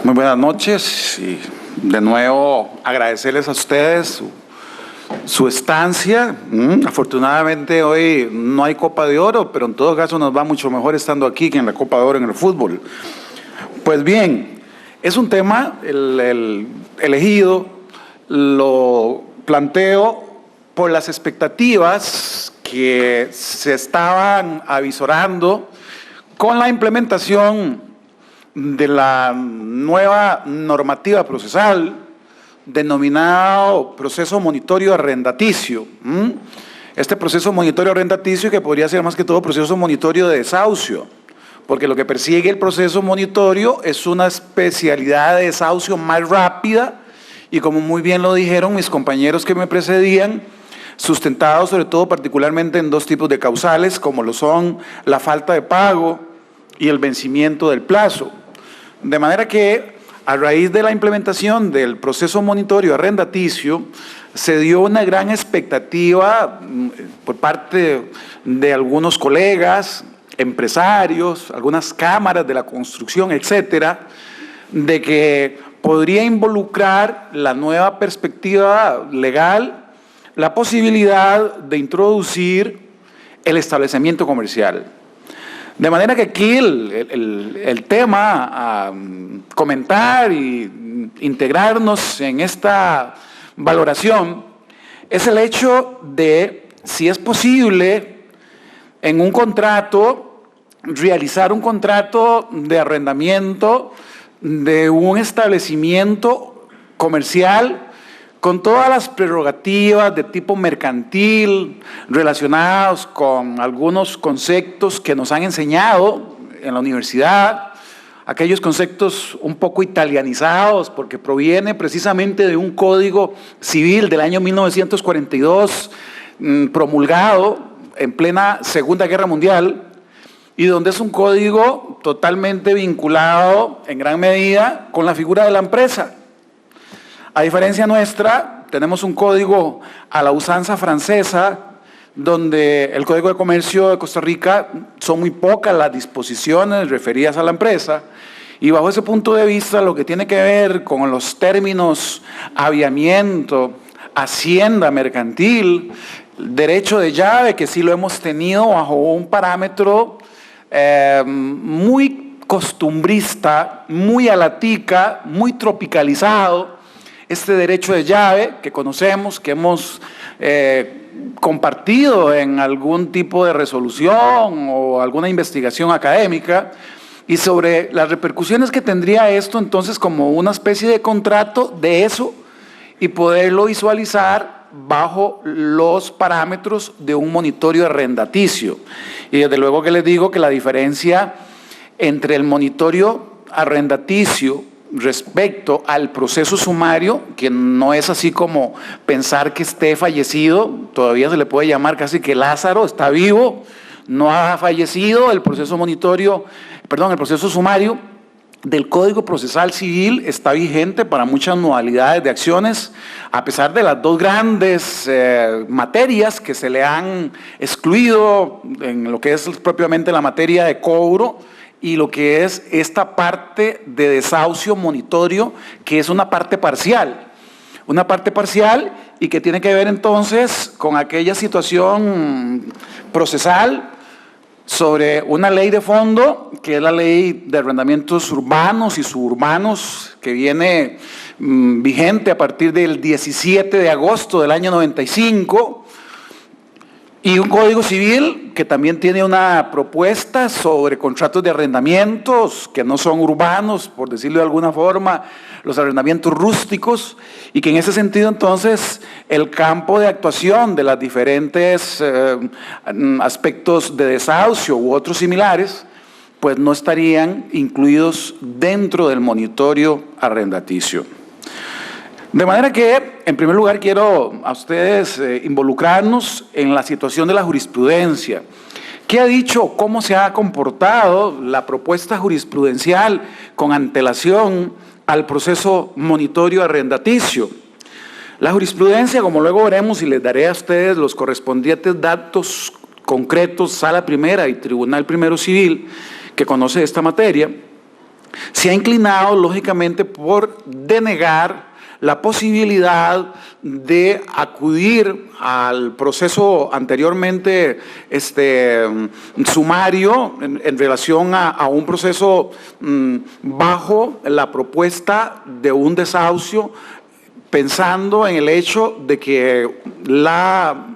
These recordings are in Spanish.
Muy buenas noches y de nuevo agradecerles a ustedes su estancia. Afortunadamente hoy no hay Copa de Oro, pero en todo caso nos va mucho mejor estando aquí que en la Copa de Oro en el fútbol. Pues bien, es un tema, el elegido, lo planteo por las expectativas que se estaban avisorando con la implementación de la nueva normativa procesal denominado proceso monitorio arrendaticio. Este proceso monitorio arrendaticio que podría ser más que todo proceso monitorio de desahucio, porque lo que persigue el proceso monitorio es una especialidad de desahucio más rápida y, como muy bien lo dijeron mis compañeros que me precedían, sustentado sobre todo particularmente en dos tipos de causales, como lo son la falta de pago y el vencimiento del plazo. De manera que, a raíz de la implementación del proceso monitorio arrendaticio, se dio una gran expectativa por parte de algunos colegas, empresarios, algunas cámaras de la construcción, etcétera, de que podría involucrar la nueva perspectiva legal la posibilidad de introducir el establecimiento comercial. De manera que aquí el tema a comentar y integrarnos en esta valoración es el hecho de si es posible en un contrato realizar un contrato de arrendamiento de un establecimiento comercial con todas las prerrogativas de tipo mercantil relacionados con algunos conceptos que nos han enseñado en la universidad, aquellos conceptos un poco italianizados porque proviene precisamente de un código civil del año 1942 promulgado en plena Segunda Guerra Mundial y donde es un código totalmente vinculado en gran medida con la figura de la empresa. A diferencia nuestra, tenemos un código a la usanza francesa, donde el Código de Comercio de Costa Rica son muy pocas las disposiciones referidas a la empresa, y bajo ese punto de vista lo que tiene que ver con los términos aviamiento, hacienda mercantil, derecho de llave, que sí lo hemos tenido bajo un parámetro muy costumbrista, muy a la tica, muy tropicalizado. Este derecho de llave que conocemos, que hemos compartido en algún tipo de resolución o alguna investigación académica, y sobre las repercusiones que tendría esto entonces como una especie de contrato de eso y poderlo visualizar bajo los parámetros de un monitorio arrendaticio. Y desde luego que les digo que la diferencia entre el monitorio arrendaticio respecto al proceso sumario, que no es así como pensar que esté fallecido, todavía se le puede llamar casi que Lázaro, está vivo, no ha fallecido, el proceso sumario del Código Procesal Civil está vigente para muchas modalidades de acciones, a pesar de las dos grandes materias que se le han excluido en lo que es propiamente la materia de cobro, y lo que es esta parte de desahucio monitorio, que es una parte parcial y que tiene que ver entonces con aquella situación procesal sobre una ley de fondo, que es la ley de arrendamientos urbanos y suburbanos, que viene vigente a partir del 17 de agosto del año 95, y un Código Civil que también tiene una propuesta sobre contratos de arrendamientos que no son urbanos, por decirlo de alguna forma, los arrendamientos rústicos, y que en ese sentido entonces el campo de actuación de los diferentes aspectos de desahucio u otros similares, pues no estarían incluidos dentro del monitorio arrendaticio. De manera que, en primer lugar, quiero a ustedes involucrarnos en la situación de la jurisprudencia. ¿Qué ha dicho, cómo se ha comportado la propuesta jurisprudencial con antelación al proceso monitorio arrendaticio? La jurisprudencia, como luego veremos y les daré a ustedes los correspondientes datos concretos, Sala Primera y Tribunal Primero Civil, que conoce esta materia, se ha inclinado lógicamente por denegar la posibilidad de acudir al proceso anteriormente sumario en relación a un proceso bajo la propuesta de un desahucio, pensando en el hecho de que la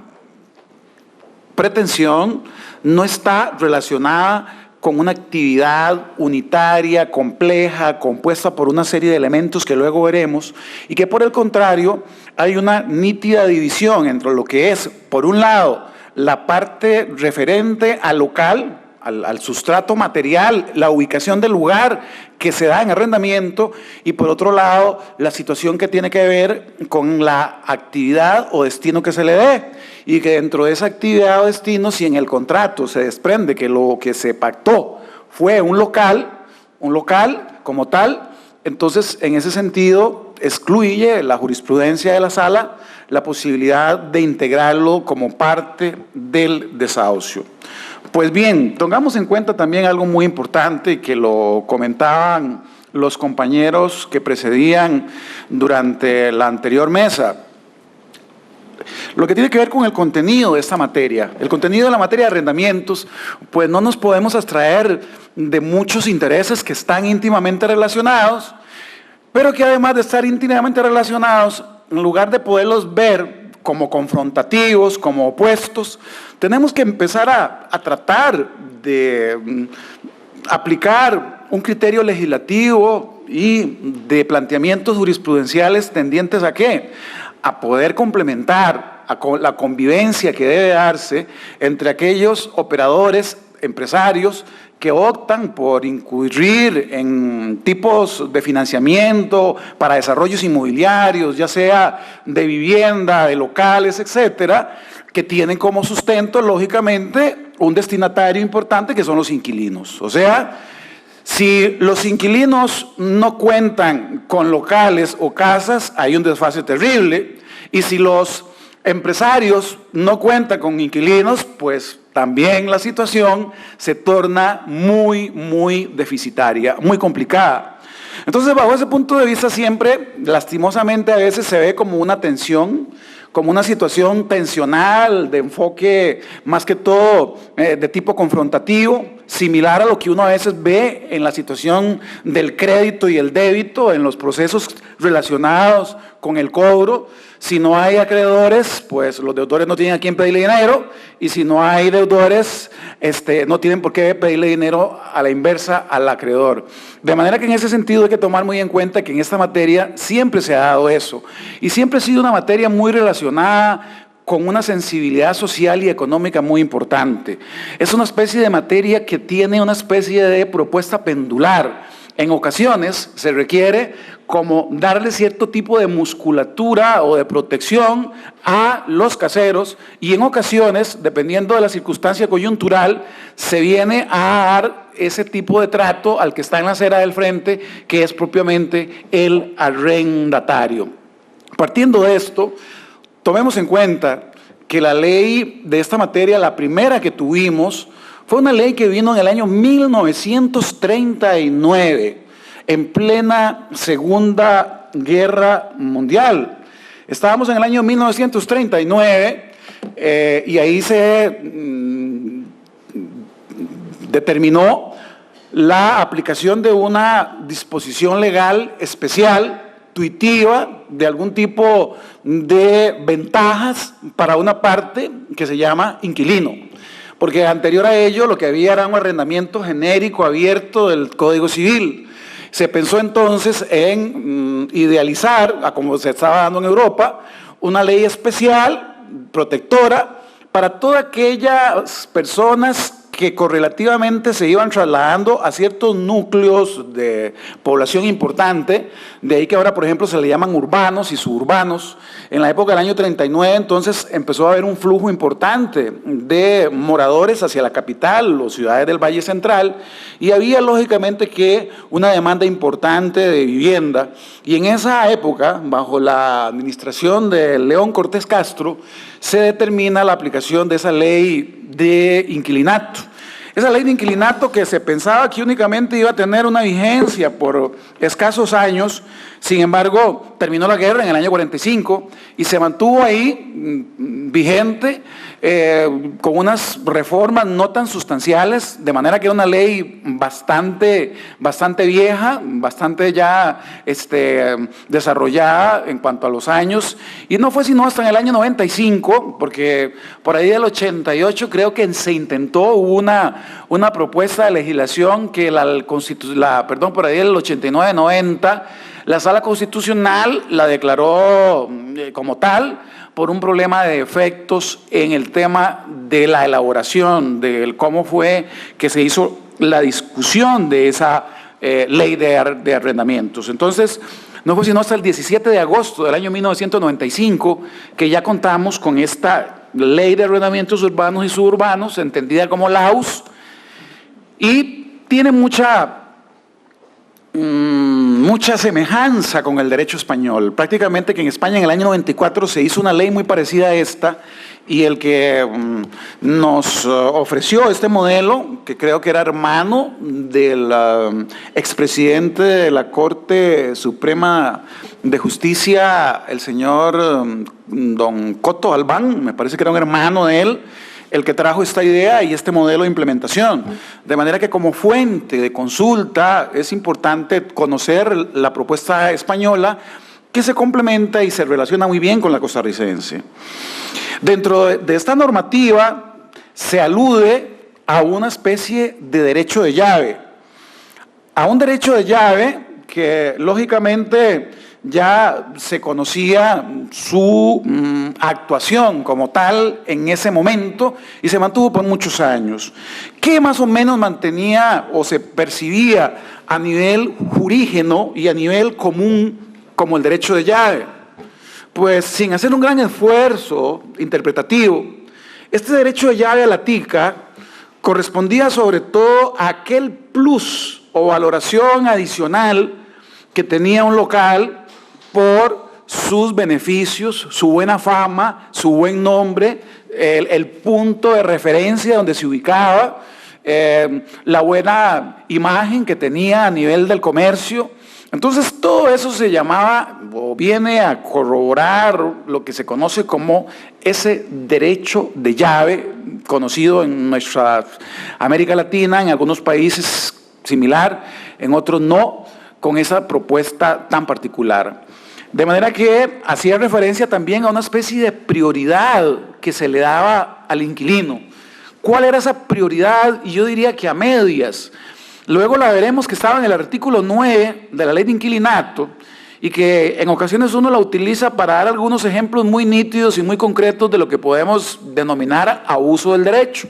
pretensión no está relacionada con una actividad unitaria, compleja, compuesta por una serie de elementos que luego veremos, y que por el contrario hay una nítida división entre lo que es, por un lado, la parte referente al local, al sustrato material, la ubicación del lugar que se da en arrendamiento, y por otro lado, la situación que tiene que ver con la actividad o destino que se le dé, y que dentro de esa actividad o destino, si en el contrato se desprende que lo que se pactó fue un local como tal, entonces en ese sentido excluye la jurisprudencia de la sala la posibilidad de integrarlo como parte del desahucio. Pues bien, tengamos en cuenta también algo muy importante que lo comentaban los compañeros que precedían durante la anterior mesa. Lo que tiene que ver con el contenido de esta materia, el contenido de la materia de arrendamientos, pues no nos podemos abstraer de muchos intereses que están íntimamente relacionados, pero que además de estar íntimamente relacionados, en lugar de poderlos ver como confrontativos, como opuestos, tenemos que empezar a tratar de aplicar un criterio legislativo y de planteamientos jurisprudenciales tendientes ¿a qué? A poder complementar la convivencia que debe darse entre aquellos operadores, empresarios, que optan por incurrir en tipos de financiamiento para desarrollos inmobiliarios, ya sea de vivienda, de locales, etcétera, que tienen como sustento, lógicamente, un destinatario importante que son los inquilinos. O sea, si los inquilinos no cuentan con locales o casas, hay un desfase terrible, y si los empresarios no cuentan con inquilinos, pues también la situación se torna muy deficitaria, muy complicada. Entonces, bajo ese punto de vista siempre, lastimosamente a veces se ve como una tensión, como una situación tensional, de enfoque más que todo de tipo confrontativo, similar a lo que uno a veces ve en la situación del crédito y el débito, en los procesos relacionados con el cobro. Si no hay acreedores, pues los deudores no tienen a quién pedirle dinero, y si no hay deudores, no tienen por qué pedirle dinero a la inversa al acreedor. De manera que en ese sentido hay que tomar muy en cuenta que en esta materia siempre se ha dado eso, y siempre ha sido una materia muy relacionada con una sensibilidad social y económica muy importante. Es una especie de materia que tiene una especie de propuesta pendular. En ocasiones se requiere como darle cierto tipo de musculatura o de protección a los caseros, y en ocasiones, dependiendo de la circunstancia coyuntural, se viene a dar ese tipo de trato al que está en la acera del frente, que es propiamente el arrendatario. Partiendo de esto, tomemos en cuenta que la ley de esta materia, la primera que tuvimos, fue una ley que vino en el año 1939, en plena Segunda Guerra Mundial. Estábamos en el año 1939 y ahí se determinó la aplicación de una disposición legal especial, tuitiva, de algún tipo de ventajas para una parte que se llama inquilino. Porque anterior a ello lo que había era un arrendamiento genérico abierto del Código Civil. Se pensó entonces en idealizar, a como se estaba dando en Europa, una ley especial, protectora, para todas aquellas personas que correlativamente se iban trasladando a ciertos núcleos de población importante, de ahí que ahora, por ejemplo, se le llaman urbanos y suburbanos. En la época del año 39, entonces, empezó a haber un flujo importante de moradores hacia la capital o ciudades del Valle Central, y había, lógicamente, que una demanda importante de vivienda, y en esa época, bajo la administración de León Cortés Castro, se determina la aplicación de esa ley de inquilinato. Esa ley de inquilinato que se pensaba que únicamente iba a tener una vigencia por escasos años, sin embargo, terminó la guerra en el año 45 y se mantuvo ahí vigente con unas reformas no tan sustanciales, de manera que era una ley bastante vieja, bastante ya desarrollada en cuanto a los años, y no fue sino hasta en el año 95, porque por ahí del 88 creo que se intentó, hubo una propuesta de legislación que por ahí del 89-90, la Sala Constitucional la declaró como tal por un problema de efectos en el tema de la elaboración, de cómo fue que se hizo la discusión de esa ley de arrendamientos. Entonces, no fue sino hasta el 17 de agosto del año 1995 que ya contamos con esta ley de arrendamientos urbanos y suburbanos, entendida como LAUS, y tiene mucha semejanza con el derecho español. Prácticamente que en España en el año 94 se hizo una ley muy parecida a esta, y el que nos ofreció este modelo, que creo que era hermano del expresidente de la Corte Suprema de Justicia, el señor don Coto Albán, me parece que era un hermano de él, el que trajo esta idea y este modelo de implementación. De manera que como fuente de consulta es importante conocer la propuesta española, que se complementa y se relaciona muy bien con la costarricense. Dentro de esta normativa se alude a una especie de derecho de llave, a un derecho de llave que lógicamente ya se conocía su actuación como tal en ese momento y se mantuvo por muchos años. ¿Qué más o menos mantenía o se percibía a nivel jurígeno y a nivel común como el derecho de llave? Pues sin hacer un gran esfuerzo interpretativo, este derecho de llave a la tica correspondía sobre todo a aquel plus o valoración adicional que tenía un local por sus beneficios, su buena fama, su buen nombre, el punto de referencia donde se ubicaba, la buena imagen que tenía a nivel del comercio. Entonces todo eso se llamaba o viene a corroborar lo que se conoce como ese derecho de llave, conocido en nuestra América Latina, en algunos países similar, en otros no, con esa propuesta tan particular. De manera que hacía referencia también a una especie de prioridad que se le daba al inquilino. ¿Cuál era esa prioridad? Y yo diría que a medias. Luego la veremos que estaba en el artículo 9 de la ley de inquilinato y que en ocasiones uno la utiliza para dar algunos ejemplos muy nítidos y muy concretos de lo que podemos denominar abuso del derecho.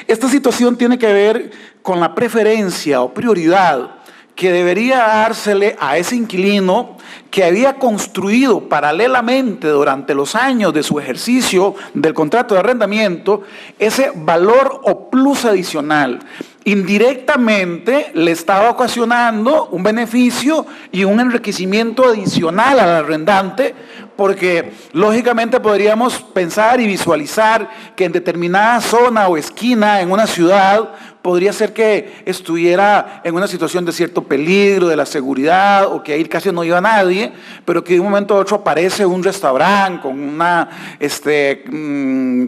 Esta situación tiene que ver con la preferencia o prioridad que debería dársele a ese inquilino que había construido paralelamente durante los años de su ejercicio del contrato de arrendamiento ese valor o plus adicional. Indirectamente le estaba ocasionando un beneficio y un enriquecimiento adicional al arrendante, porque lógicamente podríamos pensar y visualizar que en determinada zona o esquina en una ciudad podría ser que estuviera en una situación de cierto peligro de la seguridad o que ahí casi no iba nadie, pero que de un momento a otro aparece un restaurante con una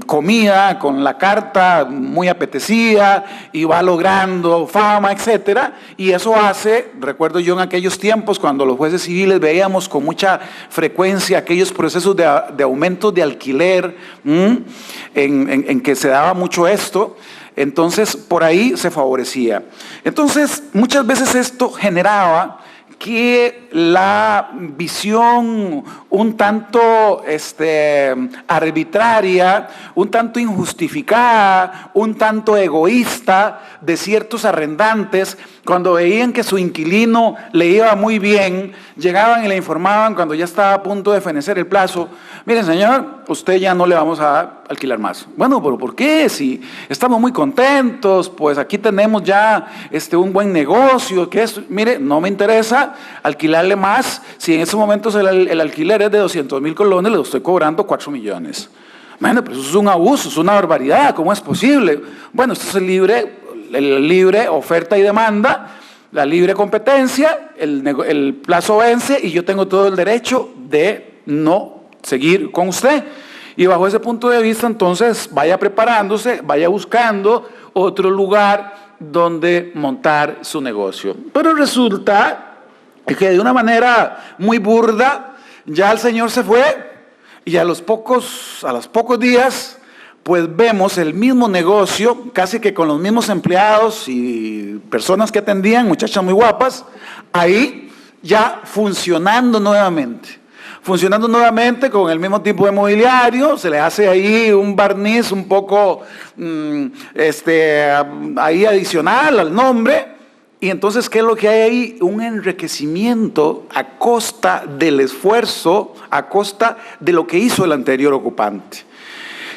comida, con la carta muy apetecida y va logrando fama, etcétera, y eso hace, recuerdo yo en aquellos tiempos cuando los jueces civiles veíamos con mucha frecuencia aquellos procesos de aumentos de alquiler en que se daba mucho esto. Entonces, por ahí se favorecía. Entonces, muchas veces esto generaba que la visión un tanto arbitraria, un tanto injustificada, un tanto egoísta de ciertos arrendantes, cuando veían que su inquilino le iba muy bien, llegaban y le informaban cuando ya estaba a punto de fenecer el plazo: miren señor, usted ya no le vamos a alquilar más. Bueno, pero ¿por qué? Si estamos muy contentos, pues aquí tenemos ya un buen negocio, que es, mire, no me interesa alquilarle más, si en estos momentos el alquiler es de 200,000 colones, le estoy cobrando 4 millones. Bueno, pero eso es un abuso, es una barbaridad, ¿cómo es posible? Bueno, esto es el libre oferta y demanda, la libre competencia, el plazo vence y yo tengo todo el derecho de no seguir con usted. Y bajo ese punto de vista, entonces, vaya preparándose, vaya buscando otro lugar donde montar su negocio. Pero resulta que de una manera muy burda, ya el señor se fue y a los pocos días, pues vemos el mismo negocio, casi que con los mismos empleados y personas que atendían, muchachas muy guapas, ahí ya funcionando nuevamente con el mismo tipo de mobiliario, se le hace ahí un barniz un poco ahí adicional al nombre, y entonces, ¿qué es lo que hay ahí? Un enriquecimiento a costa del esfuerzo, a costa de lo que hizo el anterior ocupante.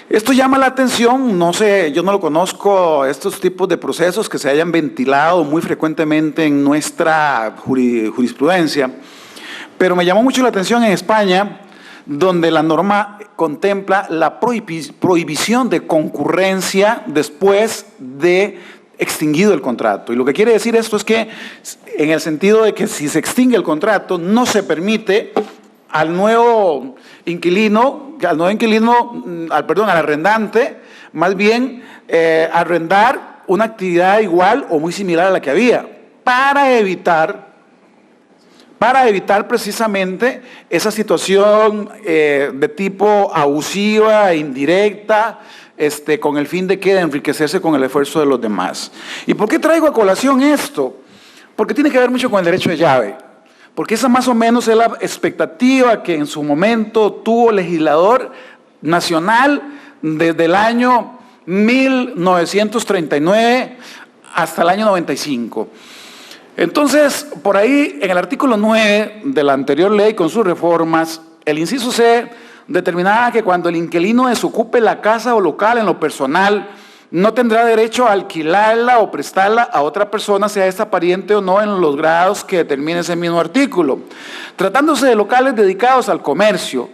Esto llama la atención, no sé, yo no lo conozco, estos tipos de procesos que se hayan ventilado muy frecuentemente en nuestra jurisprudencia, pero me llamó mucho la atención en España, donde la norma contempla la prohibición de concurrencia después de extinguido el contrato. Y lo que quiere decir esto es que, en el sentido de que si se extingue el contrato, no se permite al al arrendante, más bien arrendar una actividad igual o muy similar a la que había, para evitar precisamente esa situación de tipo abusiva, indirecta, con el fin de enriquecerse con el esfuerzo de los demás. ¿Y por qué traigo a colación esto? Porque tiene que ver mucho con el derecho de llave. Porque esa más o menos es la expectativa que en su momento tuvo el legislador nacional desde el año 1939 hasta el año 95. Entonces, por ahí, en el artículo 9 de la anterior ley, con sus reformas, el inciso C determinaba que cuando el inquilino desocupe la casa o local en lo personal, no tendrá derecho a alquilarla o prestarla a otra persona, sea esta pariente o no, en los grados que determine ese mismo artículo. Tratándose de locales dedicados al comercio,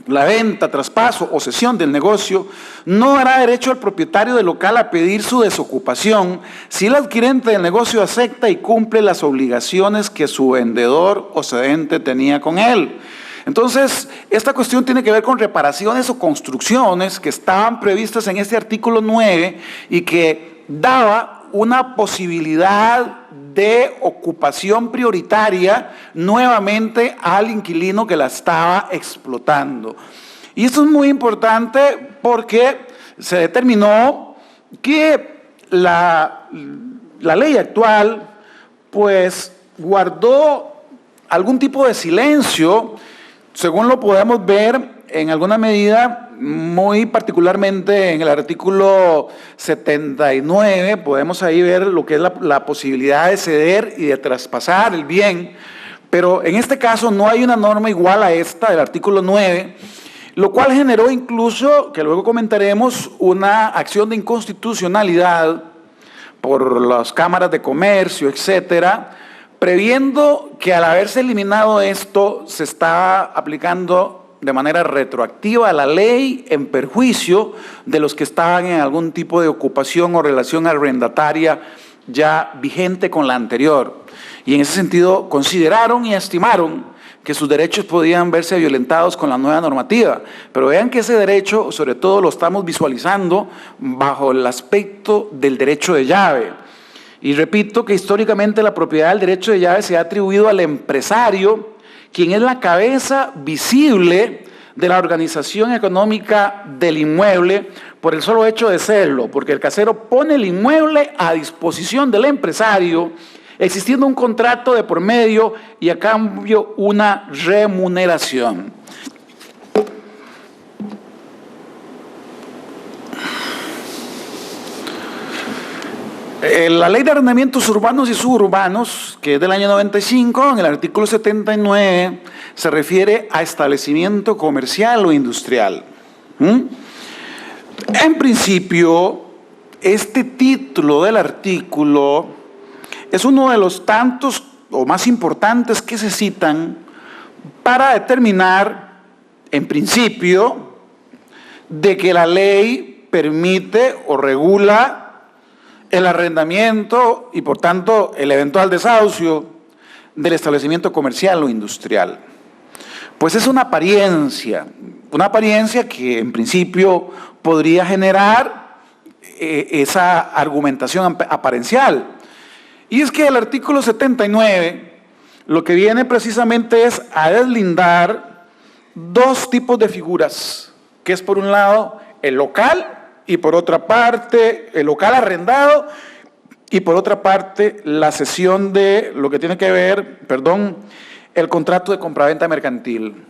la venta, traspaso o cesión del negocio, no dará derecho al propietario del local a pedir su desocupación si el adquirente del negocio acepta y cumple las obligaciones que su vendedor o cedente tenía con él. Entonces, esta cuestión tiene que ver con reparaciones o construcciones que estaban previstas en este artículo 9 y que daba una posibilidad de ocupación prioritaria nuevamente al inquilino que la estaba explotando. Y esto es muy importante porque se determinó que la ley actual pues guardó algún tipo de silencio, según lo podemos ver en alguna medida, muy particularmente en el artículo 79, podemos ahí ver lo que es la posibilidad de ceder y de traspasar el bien, pero en este caso no hay una norma igual a esta del artículo 9, lo cual generó incluso, que luego comentaremos, una acción de inconstitucionalidad por las cámaras de comercio, etcétera, previendo que al haberse eliminado esto, se estaba aplicando de manera retroactiva la ley en perjuicio de los que estaban en algún tipo de ocupación o relación arrendataria ya vigente con la anterior. Y en ese sentido consideraron y estimaron que sus derechos podían verse violentados con la nueva normativa. Pero vean que ese derecho, sobre todo, lo estamos visualizando bajo el aspecto del derecho de llave. Y repito que históricamente la propiedad del derecho de llave se ha atribuido al empresario, quien es la cabeza visible de la organización económica del inmueble por el solo hecho de serlo, porque el casero pone el inmueble a disposición del empresario, existiendo un contrato de por medio y a cambio una remuneración. La ley de arrendamientos urbanos y suburbanos, que es del año 95, en el artículo 79, se refiere a establecimiento comercial o industrial. En principio, este título del artículo es uno de los tantos o más importantes que se citan para determinar, en principio, de que la ley permite o regula el arrendamiento y por tanto el eventual desahucio del establecimiento comercial o industrial. Pues es una apariencia que en principio podría generar esa argumentación aparencial. Y es que el artículo 79 lo que viene precisamente es a deslindar dos tipos de figuras, que es por un lado el local y por otra parte el local arrendado y por otra parte la cesión de lo que tiene que ver, el contrato de compraventa mercantil.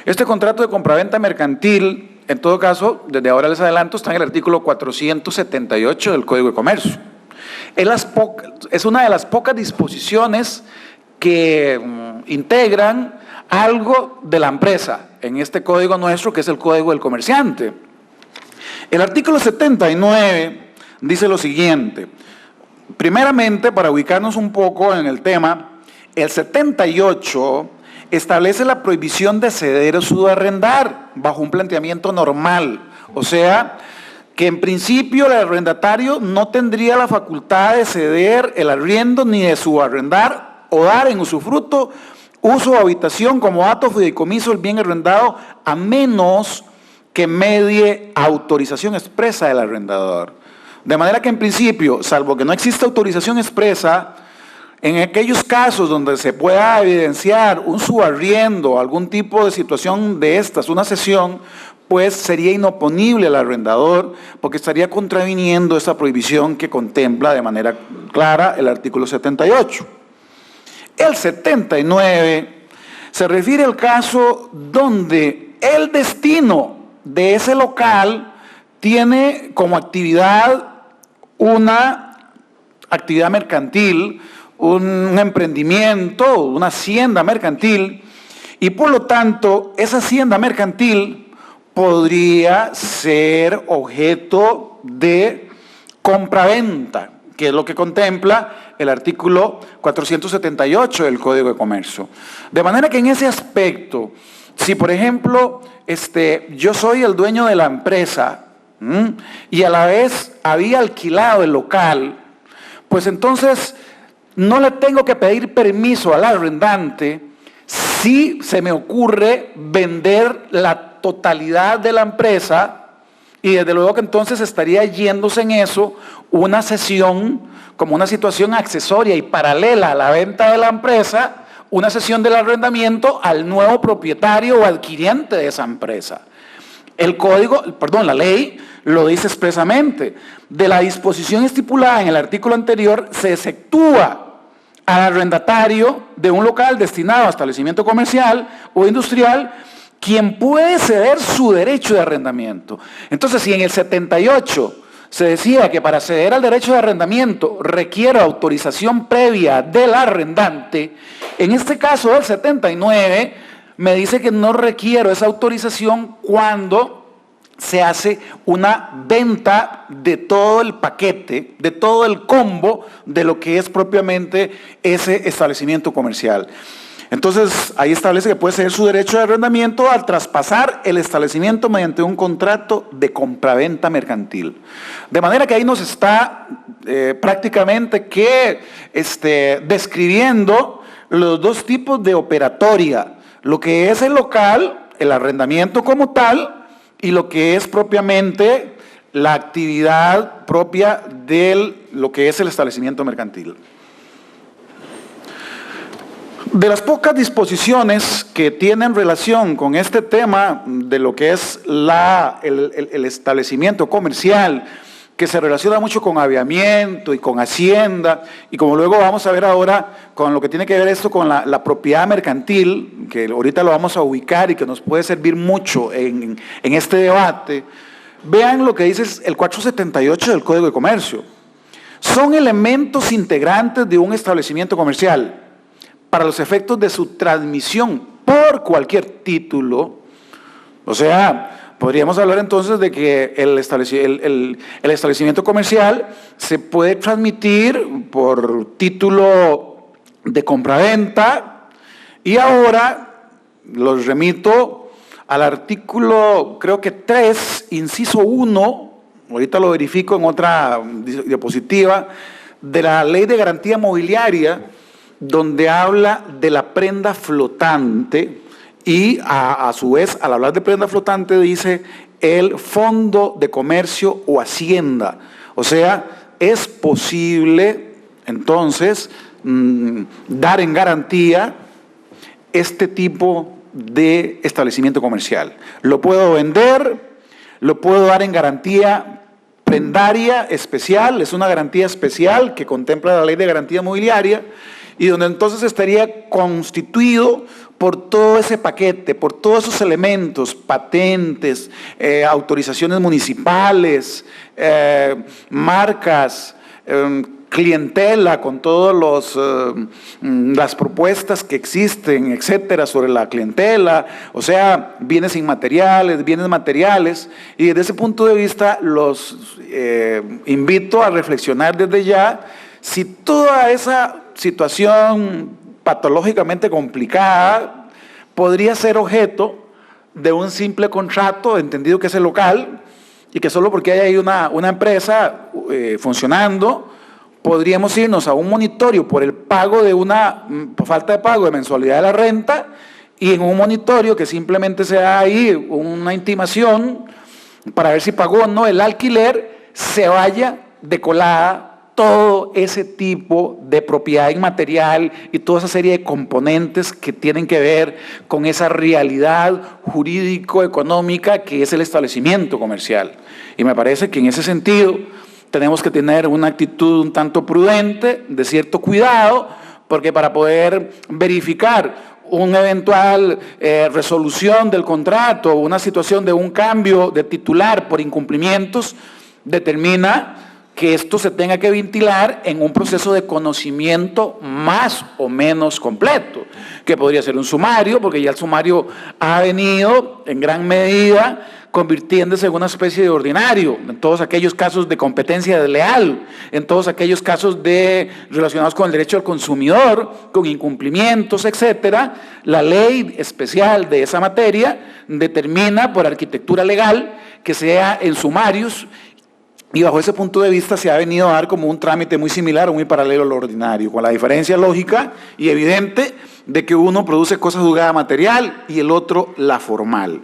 Este contrato de compraventa mercantil, en todo caso, desde ahora les adelanto, está en el artículo 478 del Código de Comercio. Es una de las pocas disposiciones que integran algo de la empresa en este código nuestro, que es el Código del Comerciante. El artículo 79 dice lo siguiente. Primeramente, para ubicarnos un poco en el tema, el 78 establece la prohibición de ceder o subarrendar bajo un planteamiento normal. O sea, que en principio el arrendatario no tendría la facultad de ceder el arriendo ni de subarrendar o dar en usufructo, uso o habitación como acto fideicomiso el bien arrendado, a menos que medie autorización expresa del arrendador. De manera que en principio, salvo que no exista autorización expresa, en aquellos casos donde se pueda evidenciar un subarriendo o algún tipo de situación de estas, una cesión, pues sería inoponible al arrendador porque estaría contraviniendo esa prohibición que contempla de manera clara el artículo 78. El 79 se refiere al caso donde el destino de ese local tiene como actividad una actividad mercantil, un emprendimiento, una hacienda mercantil, y por lo tanto esa hacienda mercantil podría ser objeto de compraventa, que es lo que contempla el artículo 478 del Código de Comercio. De manera que en ese aspecto, si por ejemplo yo soy el dueño de la empresa y a la vez había alquilado el local, pues entonces no le tengo que pedir permiso al arrendante si se me ocurre vender la totalidad de la empresa, y desde luego que entonces estaría yéndose en eso una cesión como una situación accesoria y paralela a la venta de la empresa, una cesión del arrendamiento al nuevo propietario o adquiriente de esa empresa. La ley lo dice expresamente. De la disposición estipulada en el artículo anterior se exceptúa al arrendatario de un local destinado a establecimiento comercial o industrial quien puede ceder su derecho de arrendamiento. Entonces, si en el 78 se decía que para ceder al derecho de arrendamiento requiere autorización previa del arrendante, en este caso del 79 me dice que no requiero esa autorización cuando se hace una venta de todo el paquete, de todo el combo de lo que es propiamente ese establecimiento comercial. Entonces, ahí establece que puede ceder su derecho de arrendamiento al traspasar el establecimiento mediante un contrato de compraventa mercantil. De manera que ahí nos está prácticamente describiendo los dos tipos de operatoria, lo que es el local, el arrendamiento como tal, y lo que es propiamente la actividad propia de lo que es el establecimiento mercantil. De las pocas disposiciones que tienen relación con este tema de lo que es el establecimiento comercial, que se relaciona mucho con aviamiento y con hacienda, y como luego vamos a ver ahora con lo que tiene que ver esto con la propiedad mercantil, que ahorita lo vamos a ubicar y que nos puede servir mucho en este debate, vean lo que dice el 478 del Código de Comercio. Son elementos integrantes de un establecimiento comercial para los efectos de su transmisión por cualquier título. O sea, podríamos hablar entonces de que el establecimiento comercial se puede transmitir por título de compraventa, y ahora los remito al artículo, creo que 3, inciso 1, ahorita lo verifico en otra diapositiva, de la Ley de Garantía Mobiliaria, donde habla de la prenda flotante y a su vez, al hablar de prenda flotante, dice el Fondo de Comercio o Hacienda. O sea, es posible, entonces, dar en garantía este tipo de establecimiento comercial. Lo puedo vender, lo puedo dar en garantía prendaria especial, es una garantía especial que contempla la Ley de Garantía Mobiliaria, y donde entonces estaría constituido por todo ese paquete, por todos esos elementos, patentes, autorizaciones municipales, marcas, clientela, con todas las propuestas que existen, etcétera, sobre la clientela, o sea, bienes inmateriales, bienes materiales, y desde ese punto de vista los invito a reflexionar desde ya si toda esa situación patológicamente complicada podría ser objeto de un simple contrato, entendido que es el local, y que solo porque hay ahí una empresa funcionando, podríamos irnos a un monitoreo por el pago de por falta de pago de mensualidad de la renta, y en un monitoreo que simplemente se da ahí una intimación para ver si pagó o no el alquiler, se vaya de colada todo ese tipo de propiedad inmaterial y toda esa serie de componentes que tienen que ver con esa realidad jurídico-económica que es el establecimiento comercial. Y me parece que en ese sentido tenemos que tener una actitud un tanto prudente, de cierto cuidado, porque para poder verificar una eventual resolución del contrato o una situación de un cambio de titular por incumplimientos, determina que esto se tenga que ventilar en un proceso de conocimiento más o menos completo, que podría ser un sumario, porque ya el sumario ha venido en gran medida convirtiéndose en una especie de ordinario, en todos aquellos casos de competencia desleal, en todos aquellos casos relacionados con el derecho al consumidor, con incumplimientos, etcétera. La ley especial de esa materia determina por arquitectura legal que sea en sumarios, y bajo ese punto de vista se ha venido a dar como un trámite muy similar o muy paralelo al ordinario, con la diferencia lógica y evidente de que uno produce cosa juzgada material y el otro la formal.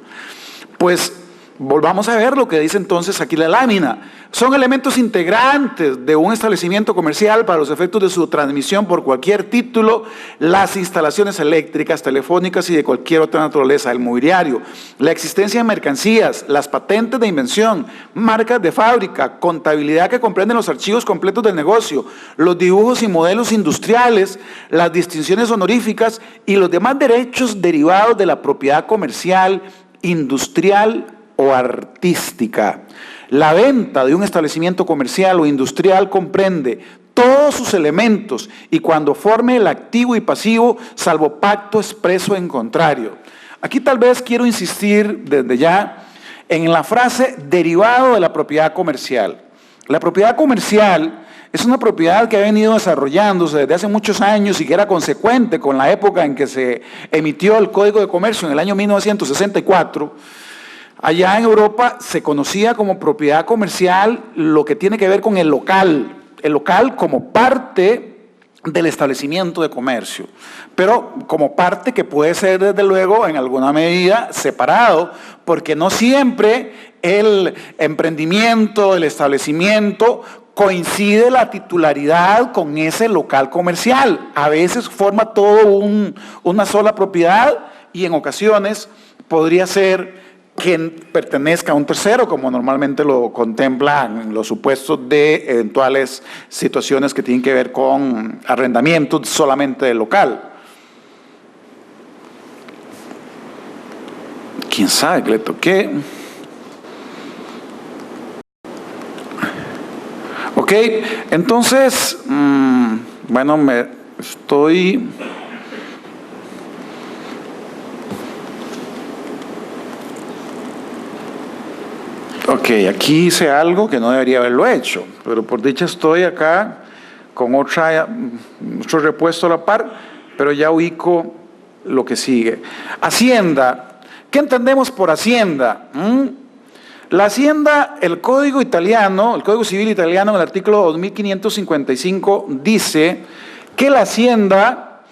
Pues volvamos a ver lo que dice entonces aquí la lámina. Son elementos integrantes de un establecimiento comercial para los efectos de su transmisión por cualquier título, las instalaciones eléctricas, telefónicas y de cualquier otra naturaleza, el mobiliario, la existencia de mercancías, las patentes de invención, marcas de fábrica, contabilidad que comprenden los archivos completos del negocio, los dibujos y modelos industriales, las distinciones honoríficas y los demás derechos derivados de la propiedad comercial, industrial o artística. La venta de un establecimiento comercial o industrial comprende todos sus elementos y cuando forme el activo y pasivo, salvo pacto expreso en contrario. Aquí tal vez quiero insistir desde ya en la frase derivado de la propiedad comercial. La propiedad comercial es una propiedad que ha venido desarrollándose desde hace muchos años y que era consecuente con la época en que se emitió el Código de Comercio en el año 1964. Allá en Europa se conocía como propiedad comercial lo que tiene que ver con el local como parte del establecimiento de comercio, pero como parte que puede ser desde luego en alguna medida separado, porque no siempre el emprendimiento, el establecimiento coincide la titularidad con ese local comercial. A veces forma todo una sola propiedad y en ocasiones podría ser que pertenezca a un tercero, como normalmente lo contemplan los supuestos de eventuales situaciones que tienen que ver con arrendamientos solamente del local. ¿Quién sabe que le toqué? Ok, entonces, bueno, Ok, aquí hice algo que no debería haberlo hecho, pero por dicha estoy acá con otro repuesto a la par, pero ya ubico lo que sigue. Hacienda, ¿Qué entendemos por hacienda? La hacienda, el Código italiano, el Código Civil italiano, en el artículo 2555, dice que la hacienda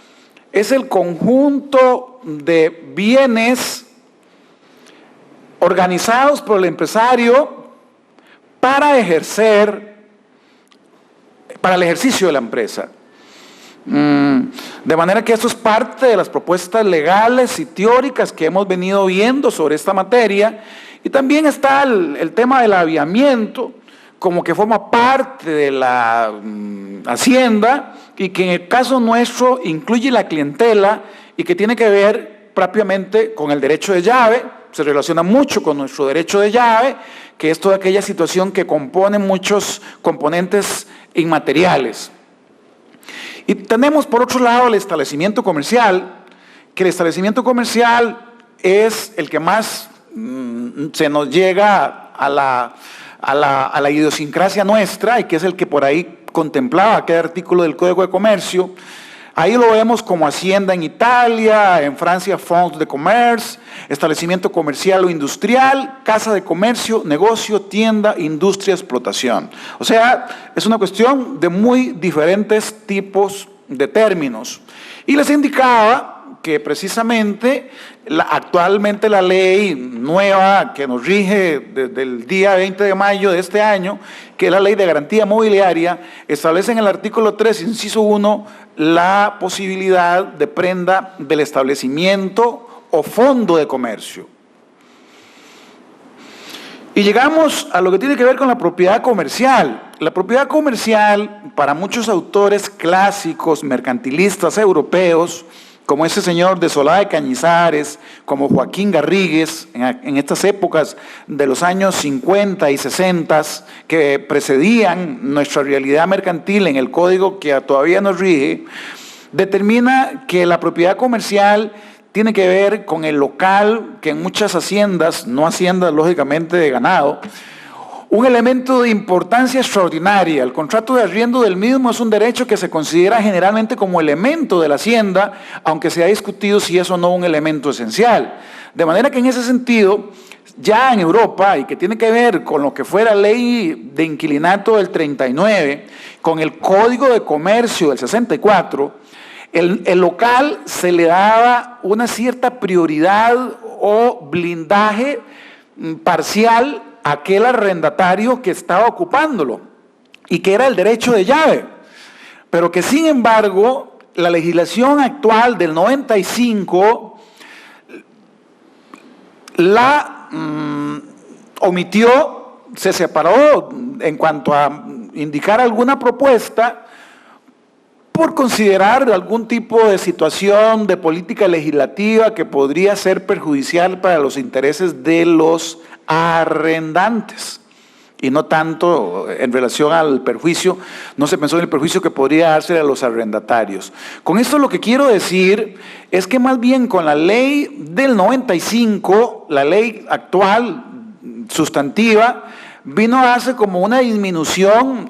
es el conjunto de bienes organizados por el empresario para el ejercicio de la empresa. De manera que esto es parte de las propuestas legales y teóricas que hemos venido viendo sobre esta materia. Y también está el tema del aviamiento, como que forma parte de la hacienda y que en el caso nuestro incluye la clientela y que tiene que ver propiamente con el derecho de llave. Se relaciona mucho con nuestro derecho de llave, que es toda aquella situación que compone muchos componentes inmateriales. Y tenemos por otro lado el establecimiento comercial, que el establecimiento comercial es el que más se nos llega a la idiosincrasia nuestra y que es el que por ahí contemplaba aquel artículo del Código de Comercio. Ahí lo vemos como hacienda en Italia, en Francia, fonds de commerce, establecimiento comercial o industrial, casa de comercio, negocio, tienda, industria, explotación. O sea, es una cuestión de muy diferentes tipos de términos. Y les indicaba que precisamente actualmente la ley nueva que nos rige desde el día 20 de mayo de este año, que es la Ley de Garantía Mobiliaria, establece en el artículo 3, inciso 1, la posibilidad de prenda del establecimiento o fondo de comercio. Y llegamos a lo que tiene que ver con la propiedad comercial. La propiedad comercial, para muchos autores clásicos, mercantilistas europeos, como ese señor de Solá de Cañizares, como Joaquín Garrigues, en estas épocas de los años 50 y 60, que precedían nuestra realidad mercantil en el código que todavía nos rige, determina que la propiedad comercial tiene que ver con el local, que en muchas haciendas, no haciendas lógicamente de ganado, un elemento de importancia extraordinaria. El contrato de arriendo del mismo es un derecho que se considera generalmente como elemento de la hacienda, aunque se ha discutido si es o no un elemento esencial. De manera que en ese sentido, ya en Europa, y que tiene que ver con lo que fue la ley de inquilinato del 39, con el Código de Comercio del 64, el local se le daba una cierta prioridad o blindaje parcial a aquel arrendatario que estaba ocupándolo y que era el derecho de llave, pero que sin embargo la legislación actual del 95 la omitió, se separó en cuanto a indicar alguna propuesta por considerar algún tipo de situación de política legislativa que podría ser perjudicial para los intereses de los arrendantes y no tanto en relación al perjuicio, no se pensó en el perjuicio que podría darse a los arrendatarios. Con esto lo que quiero decir es que más bien con la ley del 95, la ley actual sustantiva, vino a darse como una disminución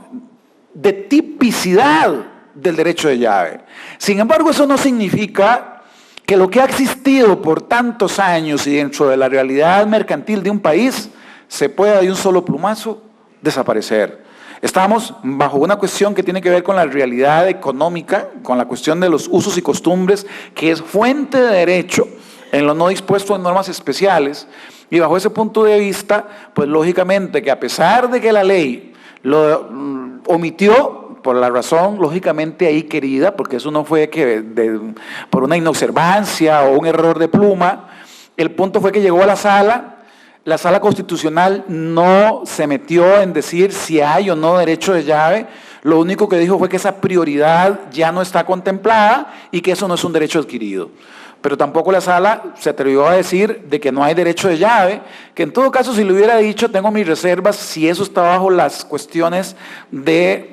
de tipicidad del derecho de llave. Sin embargo, eso no significa que lo que ha existido por tantos años y dentro de la realidad mercantil de un país se pueda de un solo plumazo desaparecer. Estamos bajo una cuestión que tiene que ver con la realidad económica, con la cuestión de los usos y costumbres, que es fuente de derecho en lo no dispuesto en normas especiales, y bajo ese punto de vista, pues lógicamente que a pesar de que la ley lo omitió, por la razón lógicamente ahí querida, porque eso no fue que por una inobservancia o un error de pluma, el punto fue que llegó a la sala constitucional no se metió en decir si hay o no derecho de llave, lo único que dijo fue que esa prioridad ya no está contemplada y que eso no es un derecho adquirido. Pero tampoco la sala se atrevió a decir de que no hay derecho de llave, que en todo caso si lo hubiera dicho tengo mis reservas si eso está bajo las cuestiones de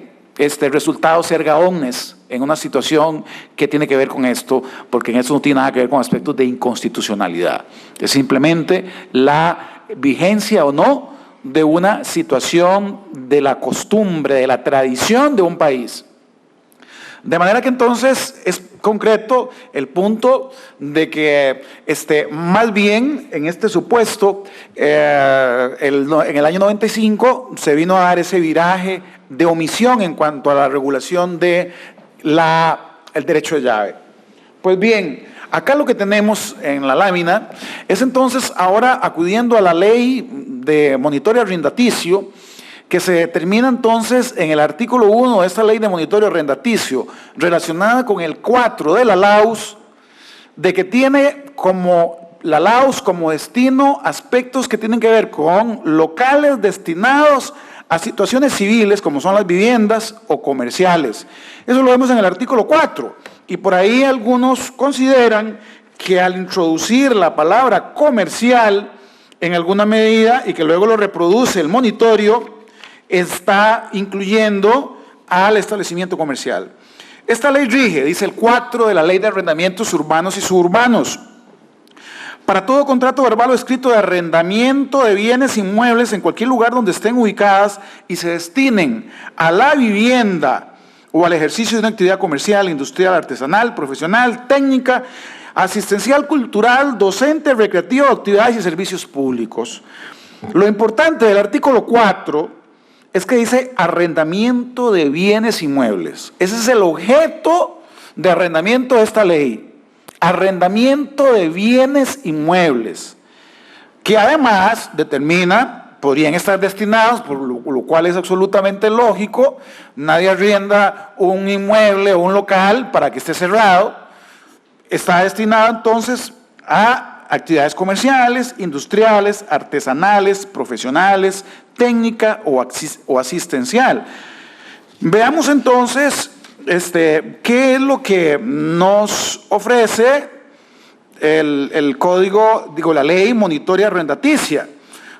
resultados erga omnes en una situación que tiene que ver con esto, porque en eso no tiene nada que ver con aspectos de inconstitucionalidad. Es simplemente la vigencia o no de una situación de la costumbre, de la tradición de un país. De manera que entonces es concreto el punto de que más bien en este supuesto, en el año 95 se vino a dar ese viraje de omisión en cuanto a la regulación de el derecho de llave. Pues bien, acá lo que tenemos en la lámina es entonces ahora acudiendo a la ley de monitoreo arrendaticio, que se determina entonces en el artículo 1 de esta ley de monitoreo arrendaticio, relacionada con el 4 de la LAUS, de que tiene la LAUS como destino aspectos que tienen que ver con locales destinados a situaciones civiles, como son las viviendas o comerciales. Eso lo vemos en el artículo 4. Y por ahí algunos consideran que al introducir la palabra comercial en alguna medida y que luego lo reproduce el monitorio, está incluyendo al establecimiento comercial. Esta ley rige, dice el 4 de la Ley de Arrendamientos Urbanos y Suburbanos, para todo contrato verbal o escrito de arrendamiento de bienes inmuebles en cualquier lugar donde estén ubicadas y se destinen a la vivienda o al ejercicio de una actividad comercial, industrial, artesanal, profesional, técnica, asistencial, cultural, docente, recreativa, actividades y servicios públicos. Lo importante del artículo 4 es que dice arrendamiento de bienes inmuebles. Ese es el objeto de arrendamiento de esta ley. Arrendamiento de bienes inmuebles, que además determina, podrían estar destinados, por lo cual es absolutamente lógico, nadie arrienda un inmueble o un local para que esté cerrado, está destinado entonces a actividades comerciales, industriales, artesanales, profesionales, técnica o asistencial. Veamos entonces ¿qué es lo que nos ofrece el código, la ley monitoria arrendaticia?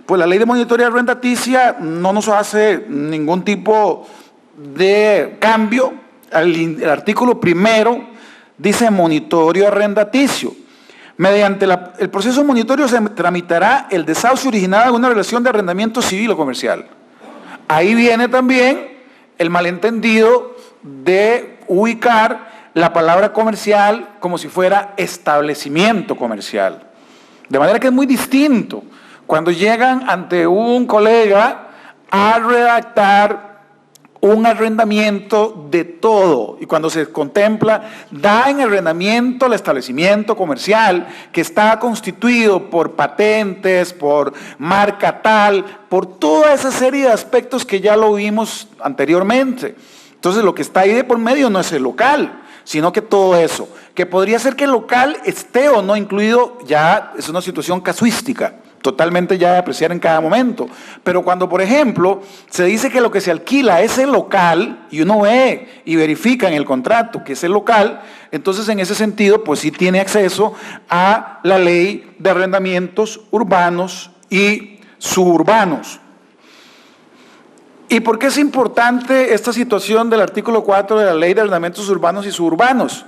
Pues la ley de monitoria arrendaticia no nos hace ningún tipo de cambio. El artículo primero dice monitorio arrendaticio. Mediante el proceso monitorio se tramitará el desahucio originado de una relación de arrendamiento civil o comercial. Ahí viene también el malentendido de ubicar la palabra comercial como si fuera establecimiento comercial. De manera que es muy distinto cuando llegan ante un colega a redactar un arrendamiento de todo, y cuando se contempla, da en arrendamiento el establecimiento comercial que está constituido por patentes, por marca tal, por toda esa serie de aspectos que ya lo vimos anteriormente. Entonces lo que está ahí de por medio no es el local, sino que todo eso, que podría ser que el local esté o no incluido, ya es una situación casuística, totalmente ya de apreciar en cada momento. Pero cuando, por ejemplo, se dice que lo que se alquila es el local, y uno ve y verifica en el contrato que es el local, entonces en ese sentido, pues sí tiene acceso a la ley de arrendamientos urbanos y suburbanos. ¿Y por qué es importante esta situación del artículo 4 de la Ley de Arrendamientos Urbanos y Suburbanos?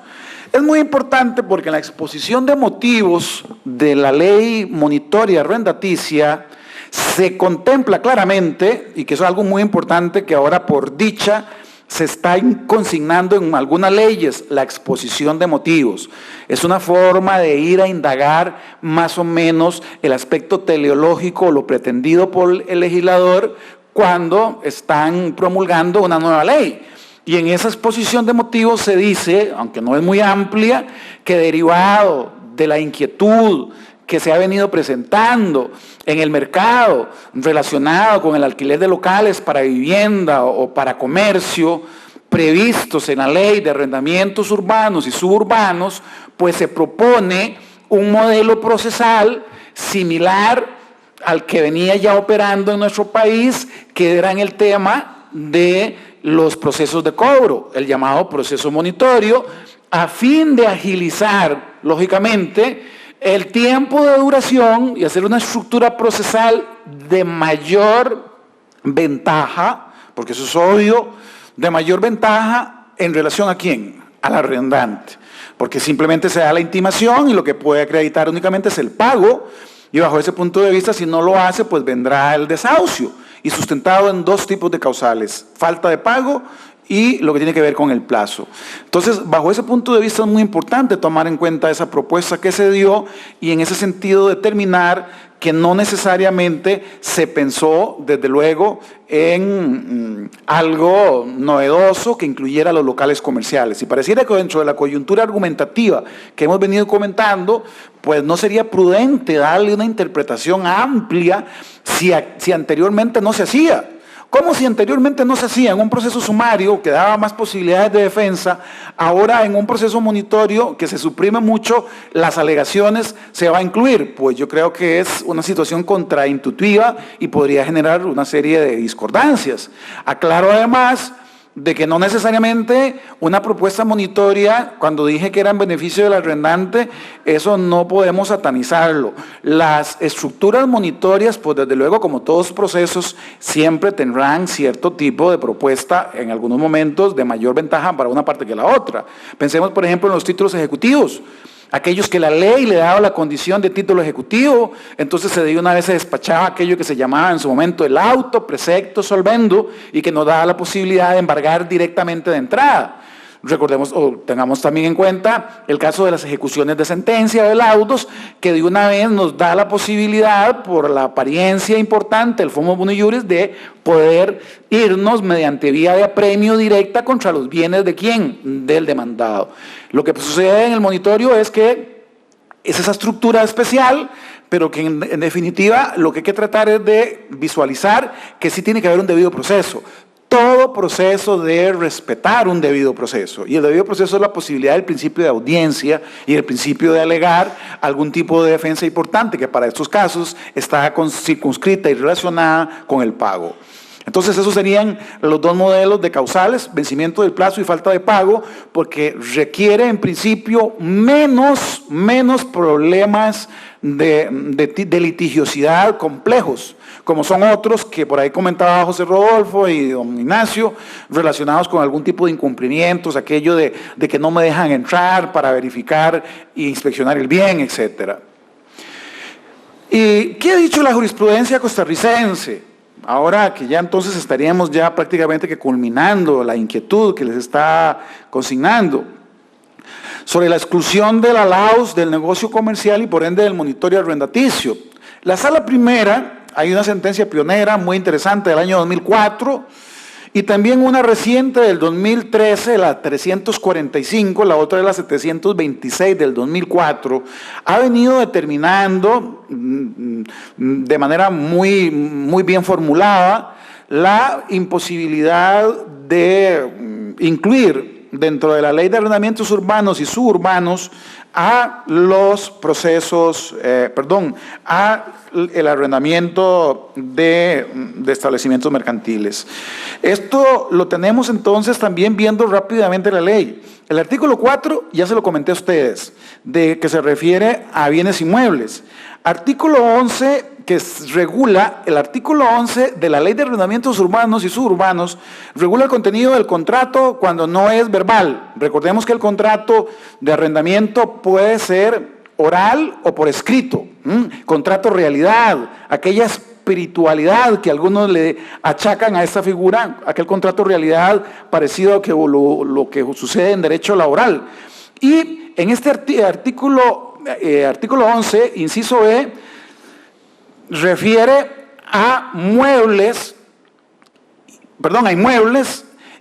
Es muy importante porque en la exposición de motivos de la Ley Monitoria Arrendaticia se contempla claramente, y que eso es algo muy importante que ahora por dicha se está consignando en algunas leyes, la exposición de motivos. Es una forma de ir a indagar más o menos el aspecto teleológico, lo pretendido por el legislador, cuando están promulgando una nueva ley. Y en esa exposición de motivos se dice, aunque no es muy amplia, que derivado de la inquietud que se ha venido presentando en el mercado relacionado con el alquiler de locales para vivienda o para comercio, previstos en la ley de arrendamientos urbanos y suburbanos, pues se propone un modelo procesal similar al que venía ya operando en nuestro país, que era en el tema de los procesos de cobro, el llamado proceso monitorio, a fin de agilizar, lógicamente, el tiempo de duración y hacer una estructura procesal de mayor ventaja, porque eso es obvio, de mayor ventaja en relación a ¿quién? Al arrendante, porque simplemente se da la intimación y lo que puede acreditar únicamente es el pago. Y bajo ese punto de vista, si no lo hace, pues vendrá el desahucio, y sustentado en dos tipos de causales: falta de pago y lo que tiene que ver con el plazo. Entonces, bajo ese punto de vista es muy importante tomar en cuenta esa propuesta que se dio y en ese sentido determinar que no necesariamente se pensó, desde luego, en algo novedoso que incluyera los locales comerciales. Y pareciera que dentro de la coyuntura argumentativa que hemos venido comentando, pues no sería prudente darle una interpretación amplia si anteriormente no se hacía. Como si anteriormente no se hacía en un proceso sumario que daba más posibilidades de defensa, ahora en un proceso monitorio que se suprime mucho las alegaciones se va a incluir. Pues yo creo que es una situación contraintuitiva y podría generar una serie de discordancias. Aclaro además de que no necesariamente una propuesta monitoria, cuando dije que era en beneficio del arrendante, eso no podemos satanizarlo. Las estructuras monitorias, pues desde luego, como todos procesos, siempre tendrán cierto tipo de propuesta, en algunos momentos, de mayor ventaja para una parte que la otra. Pensemos, por ejemplo, en los títulos ejecutivos. Aquellos que la ley le daba la condición de título ejecutivo, entonces de una vez se despachaba aquello que se llamaba en su momento el auto, precepto, solvendo, y que nos daba la posibilidad de embargar directamente de entrada. Recordemos, o tengamos también en cuenta el caso de las ejecuciones de sentencia de laudos, que de una vez nos da la posibilidad, por la apariencia importante del Fumus Boni Iuris, de poder irnos mediante vía de apremio directa contra los bienes de ¿quién? Del demandado. Lo que sucede en el monitorio es que es esa estructura especial, pero que en definitiva lo que hay que tratar es de visualizar que sí tiene que haber un debido proceso. Todo proceso debe respetar un debido proceso, y el debido proceso es la posibilidad del principio de audiencia y el principio de alegar algún tipo de defensa importante que para estos casos está circunscrita y relacionada con el pago. Entonces esos serían los dos modelos de causales: vencimiento del plazo y falta de pago, porque requiere en principio menos problemas de litigiosidad complejos, como son otros que por ahí comentaba José Rodolfo y don Ignacio, relacionados con algún tipo de incumplimientos, aquello de que no me dejan entrar para verificar e inspeccionar el bien, etc. ¿Y qué ha dicho la jurisprudencia costarricense? Ahora que ya entonces estaríamos ya prácticamente que culminando la inquietud que les está consignando sobre la exclusión de la LAUS del negocio comercial y por ende del monitorio arrendaticio. La Sala Primera, hay una sentencia pionera muy interesante del año 2004 y también una reciente del 2013, la 345, la otra es la 726 del 2004, ha venido determinando de manera muy bien formulada la imposibilidad de incluir dentro de la ley de arrendamientos urbanos y suburbanos a los procesos, a el arrendamiento de establecimientos mercantiles. Esto lo tenemos entonces también viendo rápidamente la ley. El artículo 4, ya se lo comenté a ustedes, de que se refiere a bienes inmuebles. Artículo 11, que regula, el artículo 11 de la Ley de Arrendamientos Urbanos y Suburbanos, regula el contenido del contrato cuando no es verbal. Recordemos que el contrato de arrendamiento puede ser oral o por escrito. Contrato realidad, aquella espiritualidad que algunos le achacan a esta figura, aquel contrato realidad parecido a lo que sucede en derecho laboral. Y en este artículo 11, inciso B, refiere a inmuebles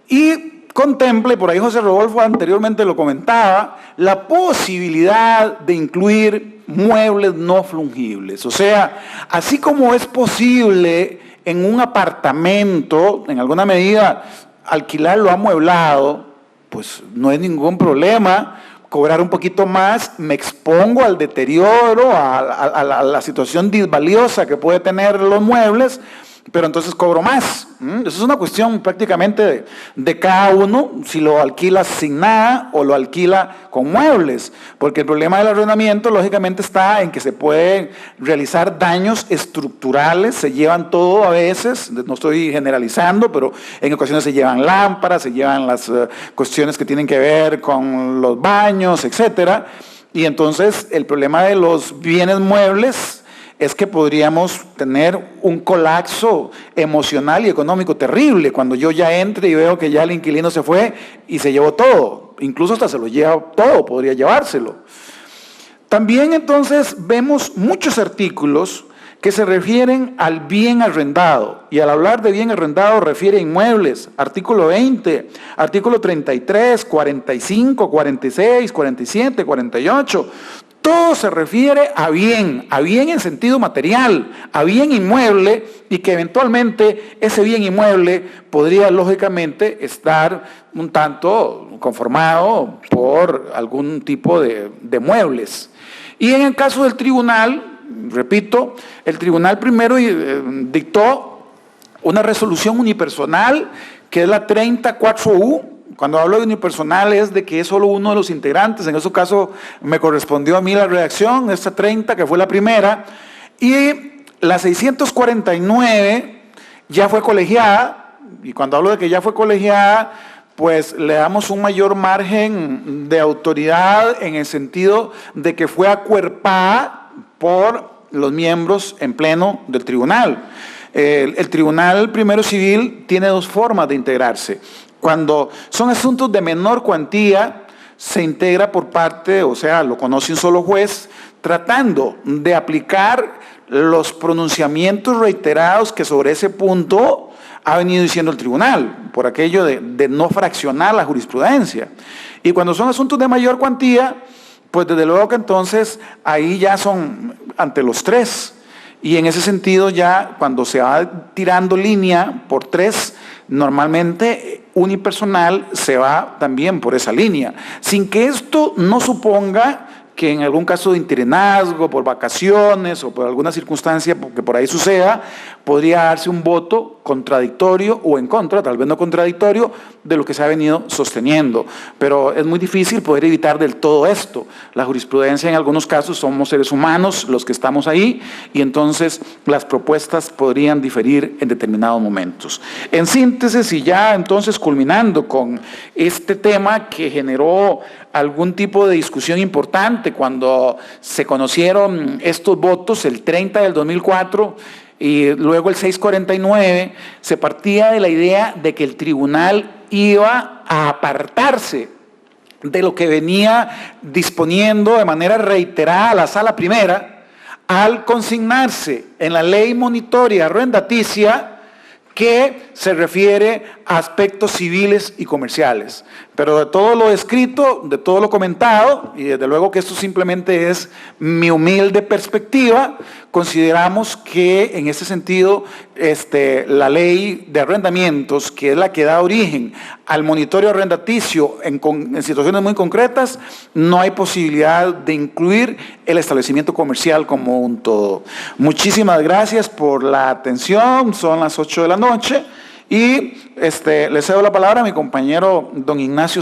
y contempla, y por ahí José Rodolfo anteriormente lo comentaba, la posibilidad de incluir muebles no fungibles. O sea, así como es posible en un apartamento, en alguna medida, alquilarlo amueblado, pues no es ningún problema cobrar un poquito más, me expongo al deterioro, a la situación disvaliosa que puede tener los muebles, pero entonces cobro más. Eso es una cuestión prácticamente de cada uno, si lo alquila sin nada o lo alquila con muebles, porque el problema del arrendamiento lógicamente está en que se pueden realizar daños estructurales, se llevan todo a veces, no estoy generalizando, pero en ocasiones se llevan lámparas, se llevan las cuestiones que tienen que ver con los baños, etcétera, y entonces el problema de los bienes muebles es que podríamos tener un colapso emocional y económico terrible cuando yo ya entre y veo que ya el inquilino se fue y se llevó todo, incluso hasta se lo lleva todo, podría llevárselo. También entonces vemos muchos artículos que se refieren al bien arrendado, y al hablar de bien arrendado refiere a inmuebles, artículo 20, artículo 33, 45, 46, 47, 48, todo se refiere a bien en sentido material, a bien inmueble, y que eventualmente ese bien inmueble podría lógicamente estar un tanto conformado por algún tipo de muebles. Y en el caso del tribunal, repito, el tribunal primero dictó una resolución unipersonal, que es la 34U. Cuando hablo de unipersonal es de que es solo uno de los integrantes. En ese caso me correspondió a mí la redacción, esta 30, que fue la primera. Y la 649 ya fue colegiada, y cuando hablo de que ya fue colegiada, pues le damos un mayor margen de autoridad en el sentido de que fue acuerpada por los miembros en pleno del tribunal. El Tribunal Primero Civil tiene dos formas de integrarse. Cuando son asuntos de menor cuantía, se integra por parte, o sea, lo conoce un solo juez, tratando de aplicar los pronunciamientos reiterados que sobre ese punto ha venido diciendo el tribunal, por aquello de no fraccionar la jurisprudencia. Y cuando son asuntos de mayor cuantía, pues desde luego que entonces ahí ya son ante los tres. Y en ese sentido ya cuando se va tirando línea por tres, normalmente unipersonal se va también por esa línea. Sin que esto no suponga que en algún caso de interinazgo, por vacaciones o por alguna circunstancia que por ahí suceda, podría darse un voto contradictorio o en contra, tal vez no contradictorio, de lo que se ha venido sosteniendo. Pero es muy difícil poder evitar del todo esto. La jurisprudencia en algunos casos somos seres humanos los que estamos ahí, y entonces las propuestas podrían diferir en determinados momentos. En síntesis, y ya entonces culminando con este tema que generó algún tipo de discusión importante cuando se conocieron estos votos, el 30 del 2004 y luego el 649, se partía de la idea de que el tribunal iba a apartarse de lo que venía disponiendo de manera reiterada la Sala Primera al consignarse en la ley monitoria arrendaticia que se refiere a aspectos civiles y comerciales. Pero de todo lo escrito, de todo lo comentado, y desde luego que esto simplemente es mi humilde perspectiva, consideramos que en ese sentido la ley de arrendamientos, que es la que da origen al monitoreo arrendaticio en situaciones muy concretas, no hay posibilidad de incluir el establecimiento comercial como un todo. Muchísimas gracias por la atención, son las 8 de la noche. Y le cedo la palabra a mi compañero don Ignacio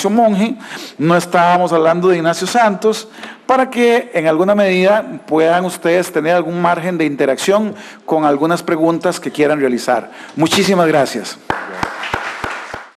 Monge. No estábamos hablando de Ignacio Santos, para que en alguna medida puedan ustedes tener algún margen de interacción con algunas preguntas que quieran realizar. Muchísimas gracias.